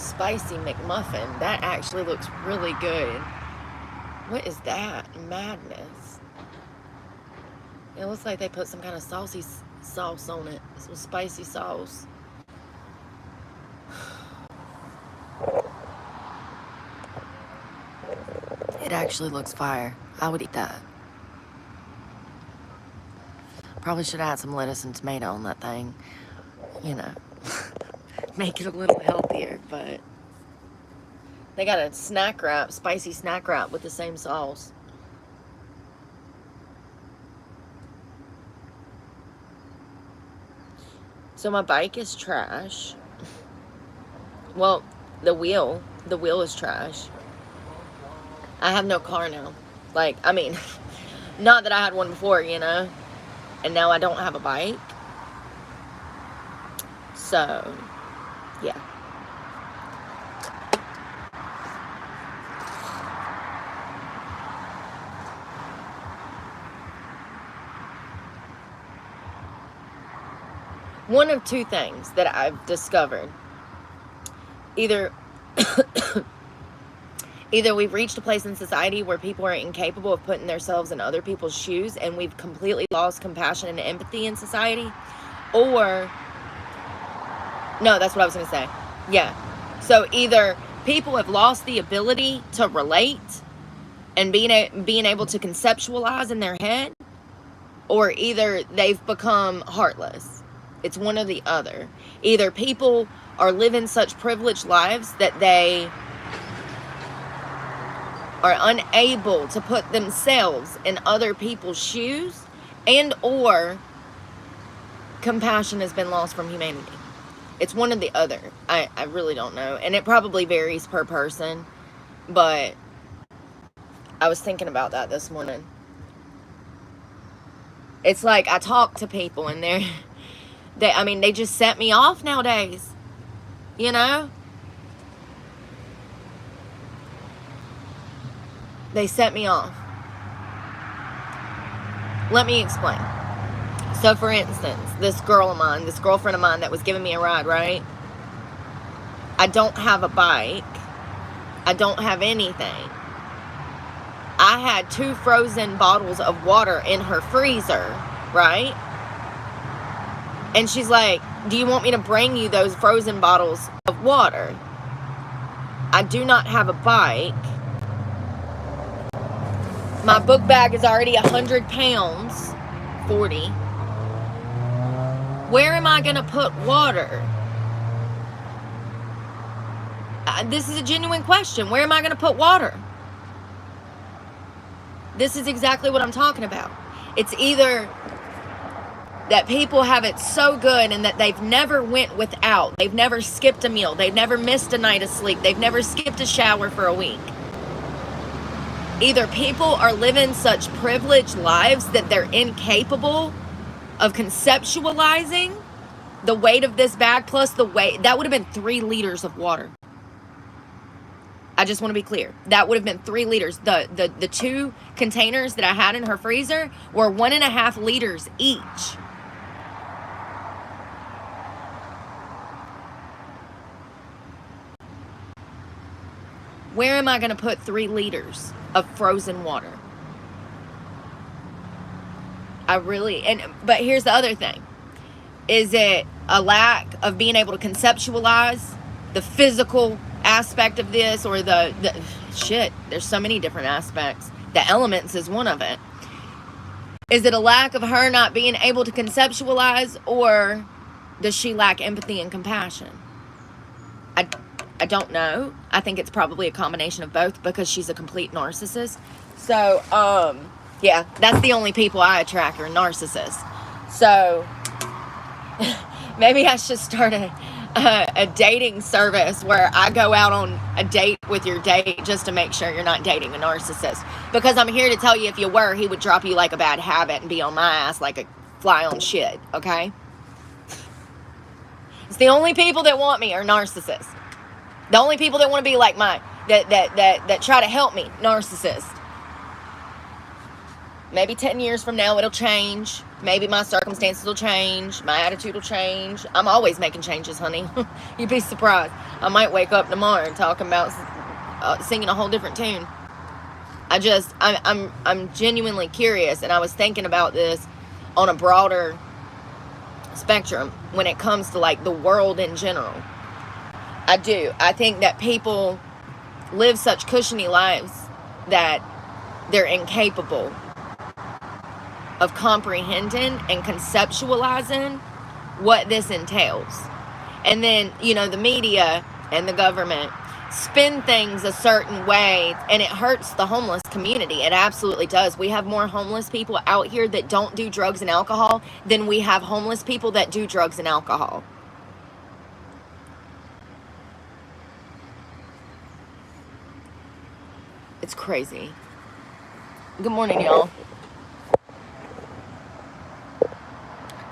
spicy McMuffin. That actually looks really good. What is that? Madness. It looks like they put some kind of saucy sauce on it. Some spicy sauce. It actually looks fire. I would eat that. Probably should add some lettuce and tomato on that thing. You know, make it a little healthier, but they got a snack wrap, spicy snack wrap with the same sauce. So my bike is trash. Well, the wheel is trash. I have no car now. Like, I mean, not that I had one before, you know, and now I don't have a bike. So, yeah. One of two things that I've discovered. Either we've reached a place in society where people are incapable of putting themselves in other people's shoes and we've completely lost compassion and empathy in society, or no, that's what I was going to say. Yeah. So either people have lost the ability to relate and being able to conceptualize in their head, or either they've become heartless. It's one or the other. Either people are living such privileged lives that they are unable to put themselves in other people's shoes, and or compassion has been lost from humanity. It's one or the other. I really don't know. And it probably varies per person, but I was thinking about that this morning. It's like I talk to people and they just set me off nowadays, you know? They set me off. Let me explain. So, for instance, this girlfriend of mine that was giving me a ride, right? I don't have a bike. I don't have anything. I had 2 frozen bottles of water in her freezer, right? And she's like, do you want me to bring you those frozen bottles of water? I do not have a bike. My book bag is already 100 pounds, 40. Where am I going to put water? This is a genuine question. Where am I going to put water? This is exactly what I'm talking about. It's either that people have it so good and that they've never went without. They've never skipped a meal. They've never missed a night of sleep. They've never skipped a shower for a week. Either people are living such privileged lives that they're incapable of conceptualizing the weight of this bag plus the weight. That would have been 3 liters of water. I just want to be clear. That would have been 3 liters. The 2 containers that I had in her freezer were 1.5 liters each. Where am I going to put 3 liters of frozen water? But here's the other thing. Is it a lack of being able to conceptualize the physical aspect of this, or the shit? There's so many different aspects. The elements is one of it. Is it a lack of her not being able to conceptualize, or does she lack empathy and compassion? I don't know. I think it's probably a combination of both, because she's a complete narcissist. So, yeah, that's the only people I attract are narcissists. So, maybe I should start a dating service where I go out on a date with your date just to make sure you're not dating a narcissist. Because I'm here to tell you, if you were, he would drop you like a bad habit and be on my ass like a fly on shit, okay? It's the only people that want me are narcissists. The only people that want to be like mine, that try to help me, narcissist. Maybe 10 years from now it'll change. Maybe my circumstances will change. My attitude will change. I'm always making changes, honey. You'd be surprised. I might wake up tomorrow and talking about singing a whole different tune. I'm genuinely curious, and I was thinking about this on a broader spectrum when it comes to like the world in general. I think that people live such cushiony lives that they're incapable of comprehending and conceptualizing what this entails. And then, you know, the media and the government spin things a certain way, and it hurts the homeless community. It absolutely does. We have more homeless people out here that don't do drugs and alcohol than we have homeless people that do drugs and alcohol. It's crazy. Good morning, y'all.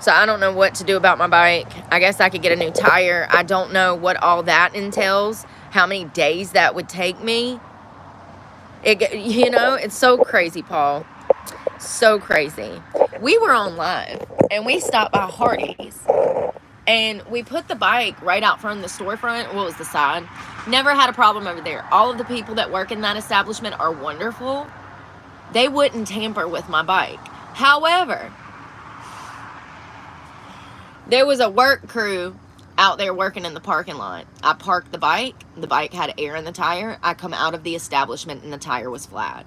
So I don't know what to do about my bike. I guess I could get a new tire. I don't know what all that entails, how many days that would take me. You know, it's so crazy, Paul. So crazy. We were on live, and we stopped by Hardee's, and we put the bike right out front of the storefront. Well, it was the side. Never had a problem over there. All of the people that work in that establishment are wonderful. They wouldn't tamper with my bike. However, there was a work crew out there working in the parking lot. I parked the bike. The bike had air in the tire. I come out of the establishment and the tire was flat.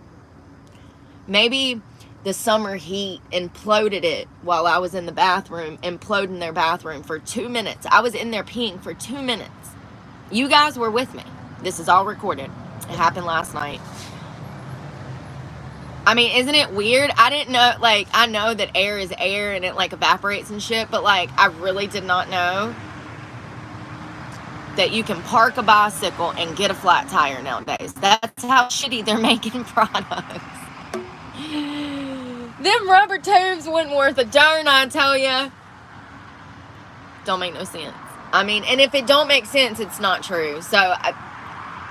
Maybe the summer heat imploded it while I was in the bathroom, imploding their bathroom for 2 minutes. I was in there peeing for 2 minutes. You guys were with me. This is all recorded. It happened last night. I mean, isn't it weird? I didn't know, like, I know that air is air and it, like, evaporates and shit, but, like, I really did not know that you can park a bicycle and get a flat tire nowadays. That's how shitty they're making products. Them rubber tubes wasn't worth a darn, I tell ya. Don't make no sense. I mean, and if it don't make sense, it's not true. So,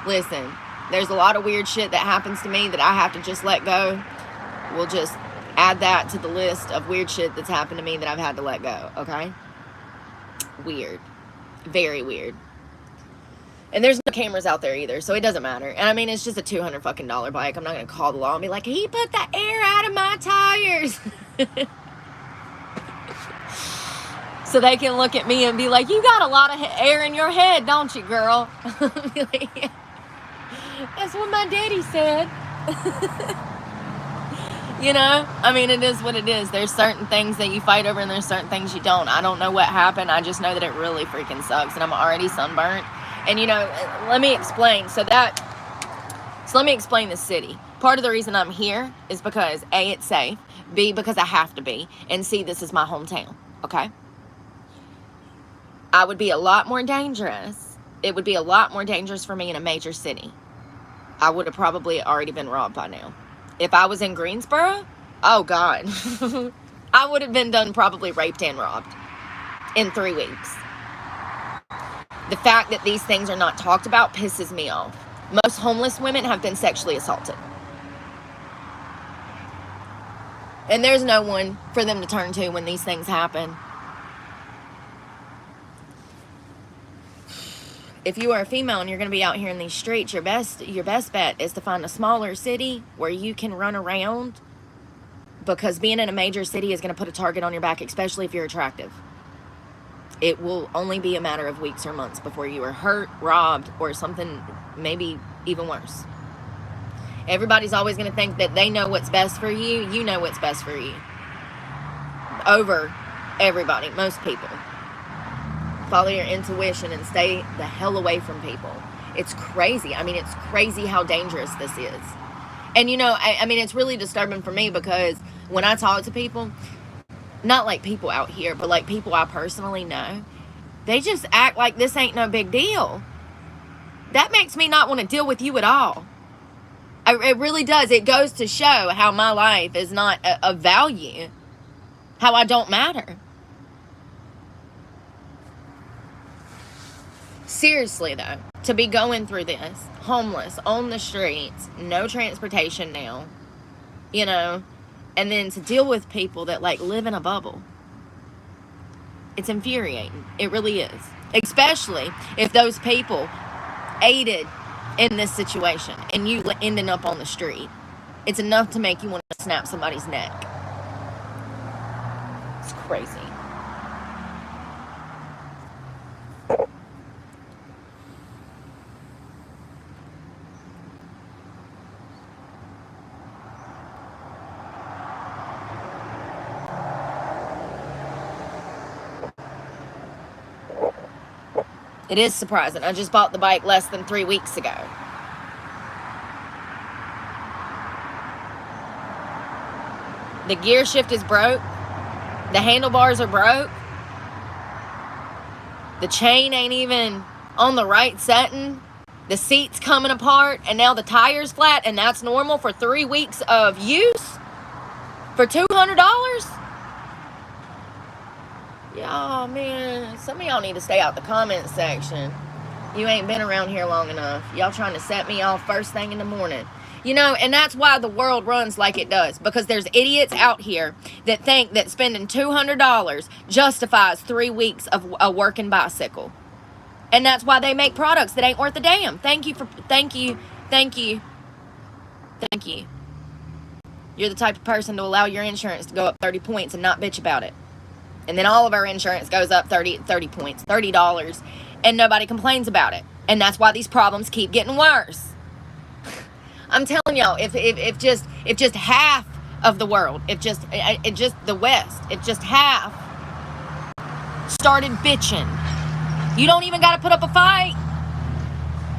listen. There's a lot of weird shit that happens to me that I have to just let go. We'll just add that to the list of weird shit that's happened to me that I've had to let go, okay? Weird. Very weird. And there's no cameras out there either, so it doesn't matter. And I mean, it's just a $200 fucking bike. I'm not going to call the law and be like, he put the air out of my tires. So they can look at me and be like, you got a lot of air in your head, don't you, girl? Like, yeah. That's what my daddy said. You know, I mean, it is what it is. There's certain things that you fight over and there's certain things you don't. I don't know what happened. I just know that it really freaking sucks and I'm already sunburnt. And, you know, let me explain. So let me explain the city. Part of the reason I'm here is because A, it's safe. B, because I have to be. And C, this is my hometown. Okay? I would be a lot more dangerous. It would be a lot more dangerous for me in a major city. I would have probably already been robbed by now. If I was in Greensboro, oh God. I would have been done probably raped and robbed in 3 weeks. The fact that these things are not talked about pisses me off. Most homeless women have been sexually assaulted. And there's no one for them to turn to when these things happen. If you are a female and you're going to be out here in these streets, your best bet is to find a smaller city where you can run around, because being in a major city is going to put a target on your back, especially if you're attractive. It will only be a matter of weeks or months before you are hurt, robbed, or something maybe even worse. Everybody's always going to think that they know what's best for you. You know what's best for you. Over everybody, most people. Follow your intuition and stay the hell away from people. It's crazy. I mean, it's crazy how dangerous this is. And, you know, I mean, it's really disturbing for me because when I talk to people, not like people out here, but like people I personally know, they just act like this ain't no big deal. That makes me not want to deal with you at all. It really does. It goes to show how my life is not of value, how I don't matter. Seriously, though, to be going through this, homeless, on the streets, no transportation now, you know, And then to deal with people that like live in a bubble. It's infuriating. It really is. Especially if those people aided in this situation and you ending up on the street. It's enough to make you want to snap somebody's neck. It's crazy. It is surprising. I just bought the bike less than 3 weeks ago. The gear shift is broke. The handlebars are broke. The chain ain't even on the right setting. The seat's coming apart. And now the tire's flat. And that's normal for 3 weeks of use? For $200? Y'all, man, some of y'all need to stay out the comment section. You ain't been around here long enough. Y'all trying to set me off first thing in the morning. You know, and that's why the world runs like it does. Because there's idiots out here that think that spending $200 justifies 3 weeks of a working bicycle. And that's why they make products that ain't worth a damn. Thank you. You're the type of person to allow your insurance to go up 30 points and not bitch about it. And then all of our insurance goes up 30 points, $30, and nobody complains about it. And that's why these problems keep getting worse. I'm telling y'all, if just half of the world, if just the West, if just half started bitching, you don't even got to put up a fight.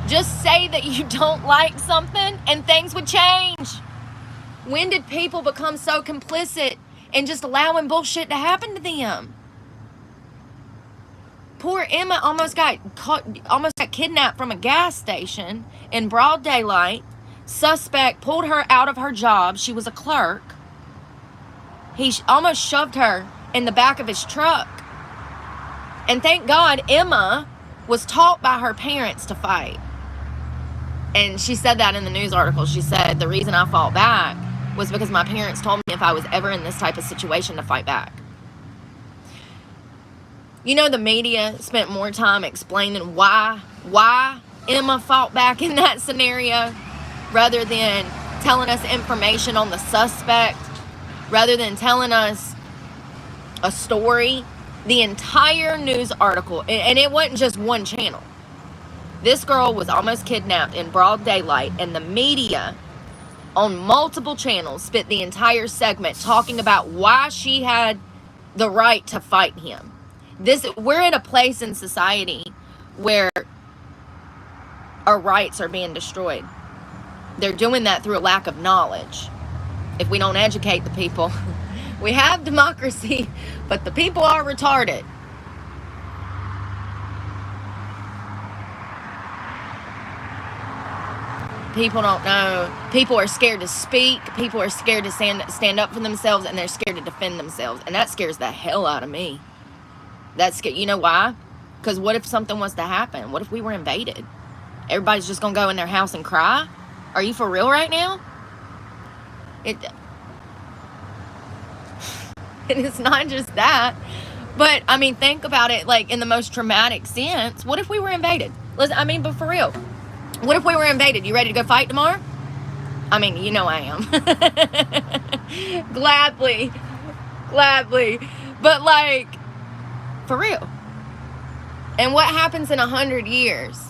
Just say that you don't like something and things would change. When did people become so complicit and just allowing bullshit to happen to them? Poor Emma almost got kidnapped from a gas station in broad daylight. Suspect pulled her out of her job. She was a clerk. He almost shoved her in the back of his truck. And thank God Emma was taught by her parents to fight. And she said that in the news article. She said, the reason I fought back was because my parents told me if I was ever in this type of situation to fight back. You know, the media spent more time explaining why Emma fought back in that scenario rather than telling us information on the suspect, rather than telling us a story. The entire news article, and it wasn't just one channel. This girl was almost kidnapped in broad daylight, and the media on multiple channels spent the entire segment talking about why she had the right to fight him. We're in a place in society where our rights are being destroyed. They're doing that through a lack of knowledge. If we don't educate the people, we have democracy, but the people are retarded. People don't know. People are scared to speak. People are scared to stand up for themselves, and they're scared to defend themselves. And that scares the hell out of me. You know why? Because what if something was to happen? What if we were invaded? Everybody's just going to go in their house and cry? Are you for real right now? And it's not just that. But, I mean, think about it like in the most traumatic sense. What if we were invaded? Listen, but for real. What if we were invaded? You ready to go fight tomorrow? I mean, you know I am. Gladly. But, like, for real. And what happens in 100 years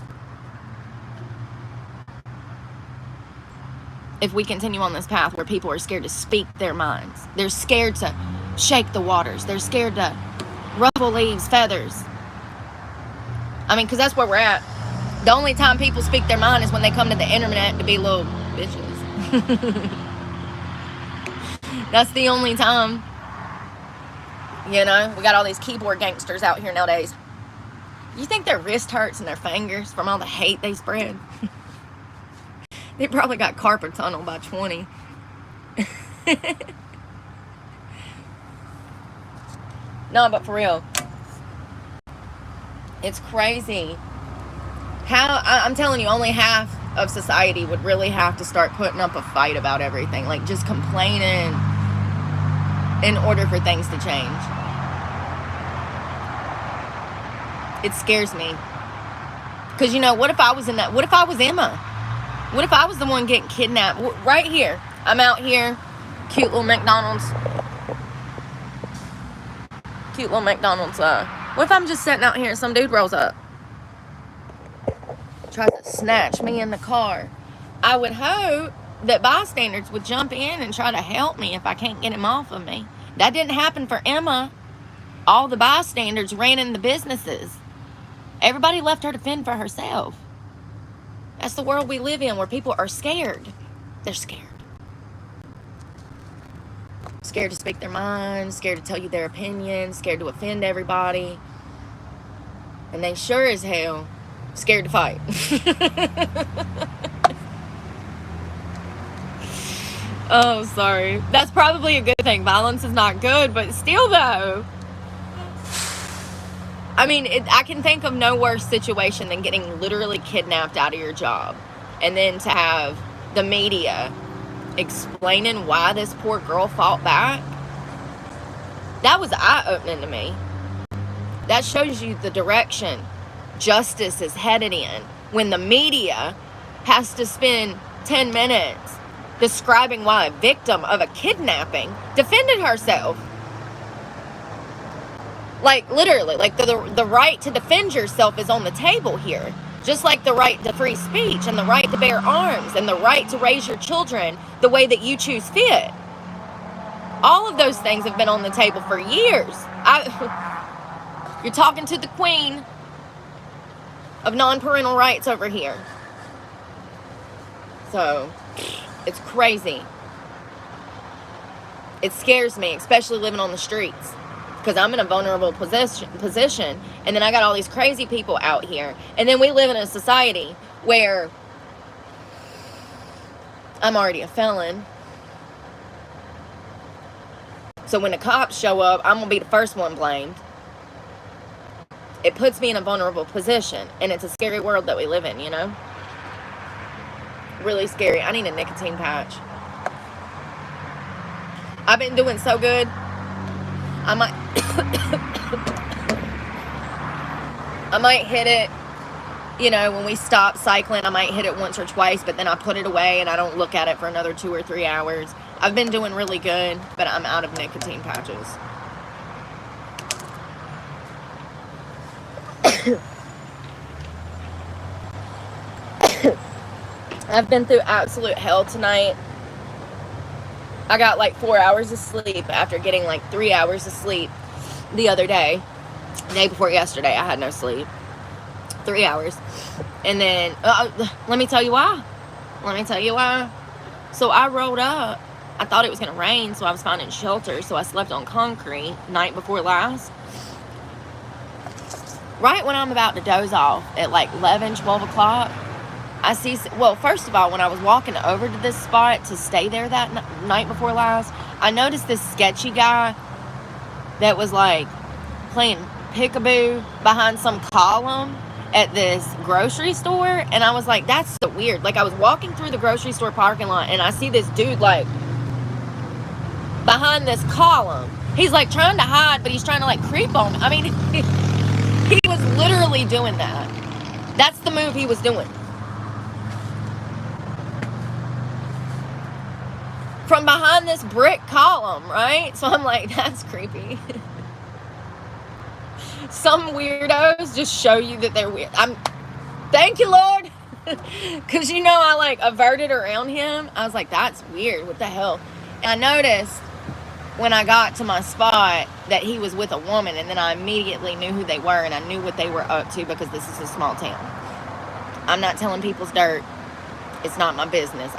if we continue on this path where people are scared to speak their minds? They're scared to shake the waters. They're scared to ruffle leaves, feathers. I mean, because that's where we're at. The only time people speak their mind is when they come to the internet to be little bitches. That's the only time. You know, we got all these keyboard gangsters out here nowadays. You think their wrist hurts and their fingers from all the hate they spread? They probably got carpal tunnel by 20. No, but for real. It's crazy. I'm telling you, only half of society would really have to start putting up a fight about everything. Like, just complaining in order for things to change. It scares me. Because, you know, what if I was what if I was Emma? What if I was the one getting kidnapped? Right here. I'm out here. Cute little McDonald's. Cute little McDonald's. What if I'm just sitting out here and some dude rolls up? Tries to snatch me in the car. I would hope that bystanders would jump in and try to help me if I can't get him off of me. That didn't happen for Emma. All the bystanders ran in the businesses. Everybody left her to fend for herself. That's the world we live in, where people are scared. They're scared. Scared to speak their minds, scared to tell you their opinions, scared to offend everybody. And they sure as hell scared to fight. Oh, sorry. That's probably a good thing. Violence is not good, but still though. I mean, I can think of no worse situation than getting literally kidnapped out of your job. And then to have the media explaining why this poor girl fought back. That was eye-opening to me. That shows you the direction justice is headed in. When the media has to spend 10 minutes describing why a victim of a kidnapping defended herself. Like, literally, like the right to defend yourself is on the table here. Just like the right to free speech and the right to bear arms and the right to raise your children the way that you choose fit. All of those things have been on the table for years. You're talking to the queen of non-parental rights over here. So, it's crazy. It scares me, especially living on the streets. Because I'm in a vulnerable position, and then I got all these crazy people out here, and then we live in a society where I'm already a felon, so when the cops show up, I'm gonna be the first one blamed. It puts me in a vulnerable position, and it's a scary world that we live in, you know? Really scary. I need a nicotine patch. I've been doing so good. I might hit it, you know, when we stop cycling, I might hit it once or twice, but then I put it away and I don't look at it for another 2 or 3 hours. I've been doing really good, but I'm out of nicotine patches. I've been through absolute hell tonight. I got like 4 hours of sleep after getting like 3 hours of sleep the other day. The day before yesterday, I had no sleep. 3 hours. And then, let me tell you why. So I rolled up. I thought it was going to rain, so I was finding shelter. So I slept on concrete night before last. Right when I'm about to doze off at like 11, 12 o'clock, I see, well, first of all, when I was walking over to this spot to stay there that night before last, I noticed this sketchy guy that was like playing peekaboo behind some column at this grocery store. And I was like, that's so weird. Like, I was walking through the grocery store parking lot and I see this dude like behind this column. He's like trying to hide, but he's trying to like creep on me. I mean, he was literally doing that. That's the move he was doing. From behind this brick column, right? So I'm like, that's creepy. Some weirdos just show you that they're weird. Thank you, Lord. Because, you know, I like averted around him. I was like, that's weird. What the hell? And I noticed when I got to my spot that he was with a woman, and then I immediately knew who they were, and I knew what they were up to because this is a small town. I'm not telling people's dirt. It's not my business.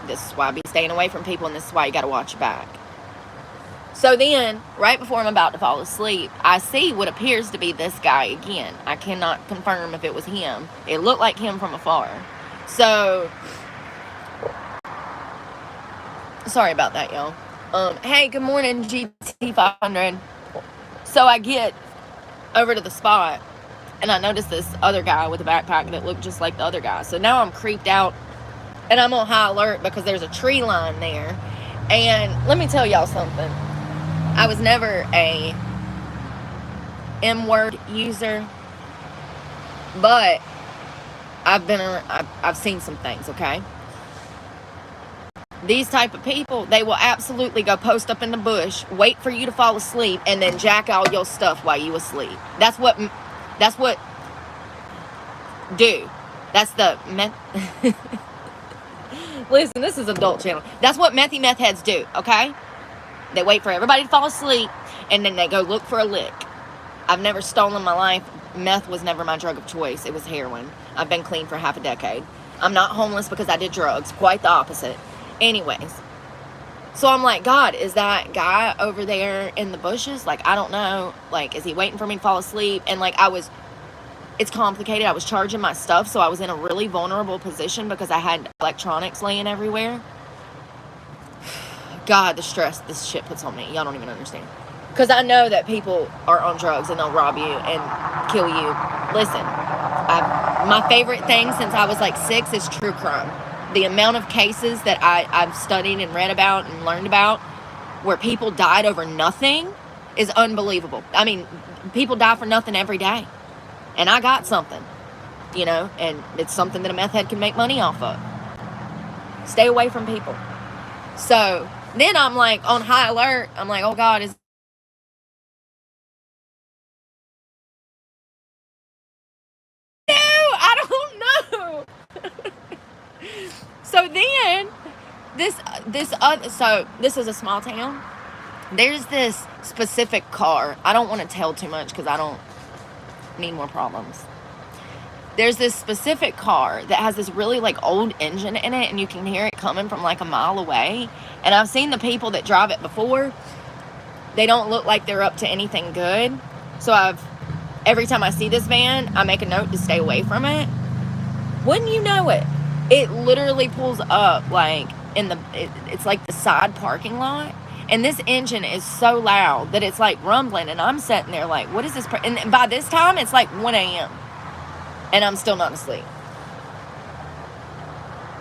This is why I be staying away from people, and this is why you got to watch your back. So then, right before I'm about to fall asleep, I see what appears to be this guy again. I cannot confirm if it was him. It looked like him from afar. So, sorry about that, y'all. Hey, good morning, GT500. So I get over to the spot, and I notice this other guy with a backpack that looked just like the other guy. So now I'm creeped out. And I'm on high alert because there's a tree line there. And let me tell y'all something. I was never a M-word user, but I've seen some things, okay? These type of people, they will absolutely go post up in the bush, wait for you to fall asleep, and then jack all your stuff while you asleep. That's what do. That's the meth. Listen, this is adult channel. That's what meth heads do, okay? They wait for everybody to fall asleep, and then they go look for a lick. I've never stolen my life. Meth was never my drug of choice. It was heroin. I've been clean for half a decade. I'm not homeless because I did drugs. Quite the opposite. Anyways. So I'm like, God, is that guy over there in the bushes? Like, I don't know. Like, is he waiting for me to fall asleep? And like, it's complicated. I was charging my stuff, so I was in a really vulnerable position because I had electronics laying everywhere. God, the stress this shit puts on me. Y'all don't even understand. Because I know that people are on drugs and they'll rob you and kill you. Listen, my favorite thing since I was like 6 is true crime. The amount of cases that I've studied and read about and learned about where people died over nothing is unbelievable. I mean, people die for nothing every day. And I got something, you know, and it's something that a meth head can make money off of. Stay away from people. So then I'm like on high alert. I'm like, oh God, is I don't know. So then this is a small town. There's this specific car. I don't want to tell too much because I don't need more problems. There's this specific car that has this really like old engine in it, and you can hear it coming from like a mile away. And I've seen the people that drive it before. They don't look like they're up to anything good. So every time I see this van, I make a note to stay away from it. Wouldn't you know it? It literally pulls up like it's like the side parking lot. And this engine is so loud that it's like rumbling. And I'm sitting there like, what is this? And by this time, it's like 1 a.m. And I'm still not asleep.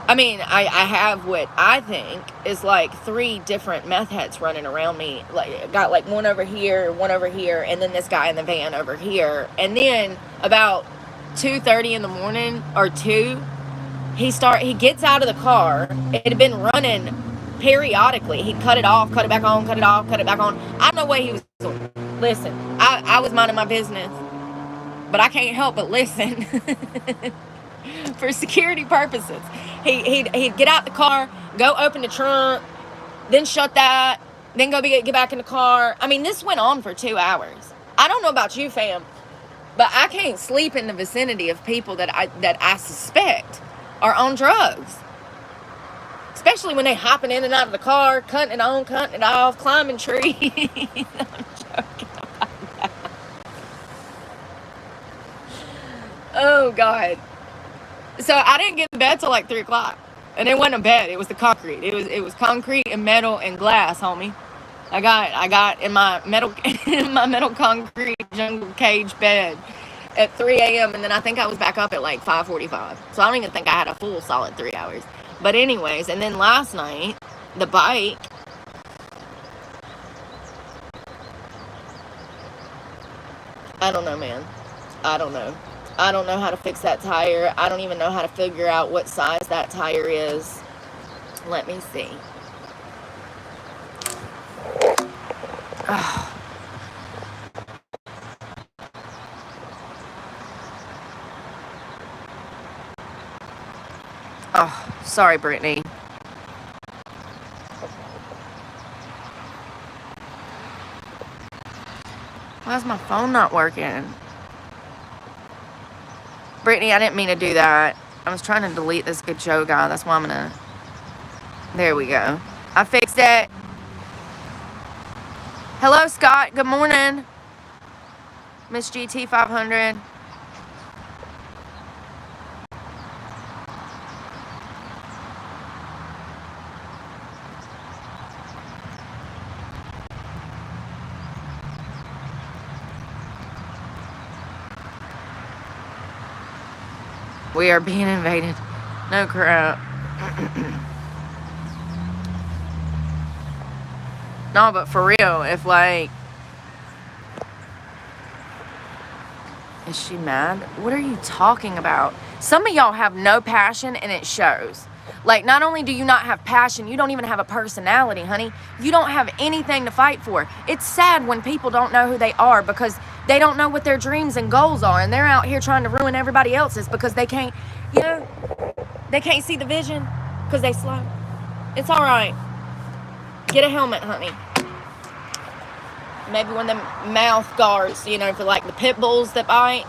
I mean, I have what I think is like 3 different meth heads running around me. Like, got like one over here, and then this guy in the van over here. And then about 2:30 in the morning or 2, he gets out of the car. It had been running periodically. He'd cut it off, cut it back on, cut it off, cut it back on. I don't know what he was doing. Listen, I was minding my business, but I can't help but listen. For security purposes. He'd get out the car, go open the trunk, then shut that, then go get back in the car. I mean, this went on for 2 hours. I don't know about you, fam, but I can't sleep in the vicinity of people that I suspect are on drugs. Especially when they hopping in and out of the car, cutting it on, cutting it off, climbing trees. I'm joking about that. Oh, God. So I didn't get to bed till like 3 o'clock. And it wasn't a bed, it was the concrete. It was concrete and metal and glass, homie. I got in my metal concrete jungle cage bed at 3 a.m. and then I think I was back up at like 5:45. So I don't even think I had a full solid 3 hours. But anyways, and then last night, the bike, I don't know, man. I don't know. I don't know how to fix that tire. I don't even know how to figure out what size that tire is. Let me see. Oh, sorry, Brittany. Why is my phone not working? Brittany, I didn't mean to do that. I was trying to delete this good show guy. That's why I'm gonna... There we go. I fixed it. Hello, Scott. Good morning. Miss GT 500. We are being invaded. No crap. No, but for real, if like... Is she mad? What are you talking about? Some of y'all have no passion and it shows. Like, not only do you not have passion, you don't even have a personality, honey. You don't have anything to fight for. It's sad when people don't know who they are because they don't know what their dreams and goals are, and they're out here trying to ruin everybody else's because they can't, you know, they can't see the vision because they slow. It's all right. Get a helmet, honey. Maybe one of them mouth guards, you know, for like the pit bulls that bite.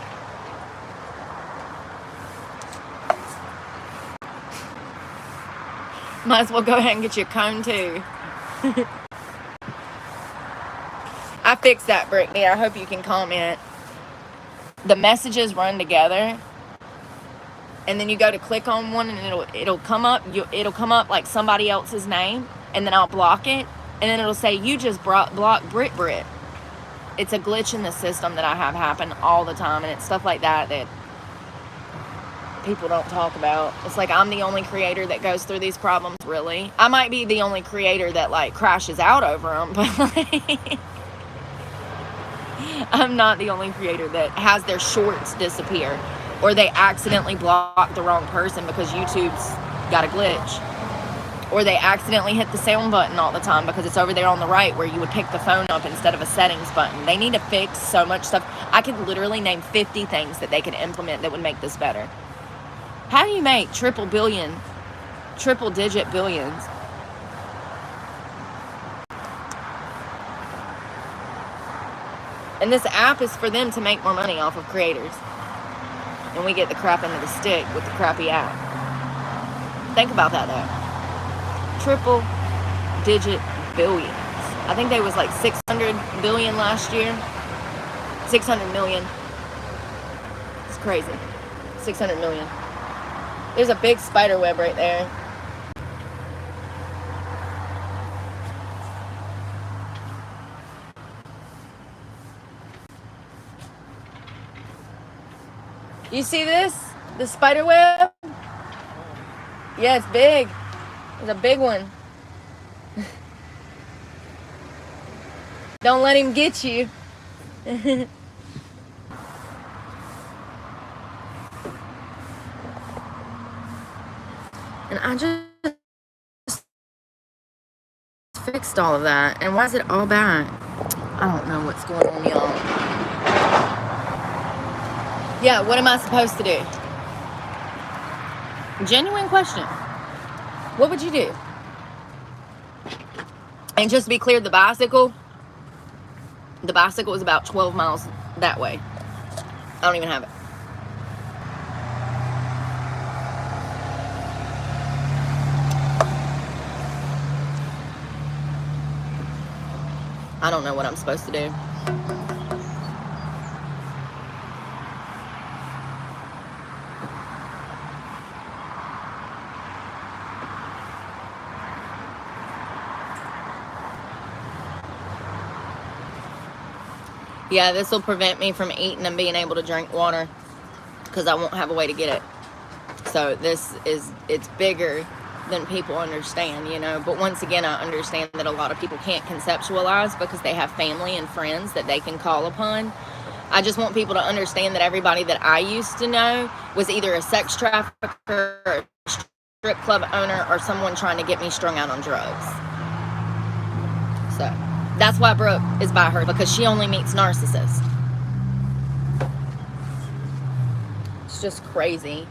Might as well go ahead and get you a cone too. I fixed that, Brittany. I hope you can comment. The messages run together, and then you go to click on one, and it'll come up. It'll come up like somebody else's name, and then I'll block it, and then it'll say you just blocked Brit. It's a glitch in the system that I have happen all the time, and it's stuff like that that people don't talk about. It's like I'm the only creator that goes through these problems, really. I might be the only creator that like crashes out over them, but like, I'm not the only creator that has their shorts disappear or they accidentally block the wrong person because YouTube's got a glitch, or they accidentally hit the sound button all the time because it's over there on the right where you would pick the phone up instead of a settings button. They need to fix so much stuff. I could literally name 50 things that they could implement that would make this better. How do you make triple digit billions? And this app is for them to make more money off of creators. And we get the crap into the stick with the crappy app. Think about that though. Triple digit billions. I think they was like 600 billion last year. 600 million. It's crazy. 600 million. There's a big spider web right there. You see this? The spider web? Yeah, it's big. It's a big one. Don't let him get you. And I just fixed all of that. And why is it all back? I don't know what's going on, y'all. Yeah, what am I supposed to do? Genuine question. What would you do? And just to be clear, the bicycle is about 12 miles that way. I don't even have it. I don't know what I'm supposed to do. Yeah, this will prevent me from eating and being able to drink water because I won't have a way to get it. So it's bigger than people understand, you know. But once again, I understand that a lot of people can't conceptualize because they have family and friends that they can call upon. I just want people to understand that everybody that I used to know was either a sex trafficker, a strip club owner, or someone trying to get me strung out on drugs. So that's why Brooke is by her, because she only meets narcissists. It's just crazy.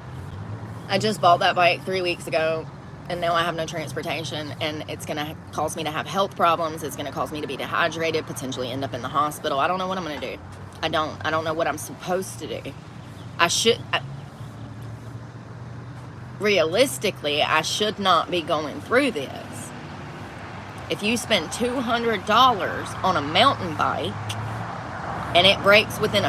I just bought that bike 3 weeks ago, and now I have no transportation, and it's going to cause me to have health problems. It's going to cause me to be dehydrated, potentially end up in the hospital. I don't know what I'm going to do. I don't know what I'm supposed to do. Realistically, I should not be going through this. If you spend $200 on a mountain bike and it breaks within a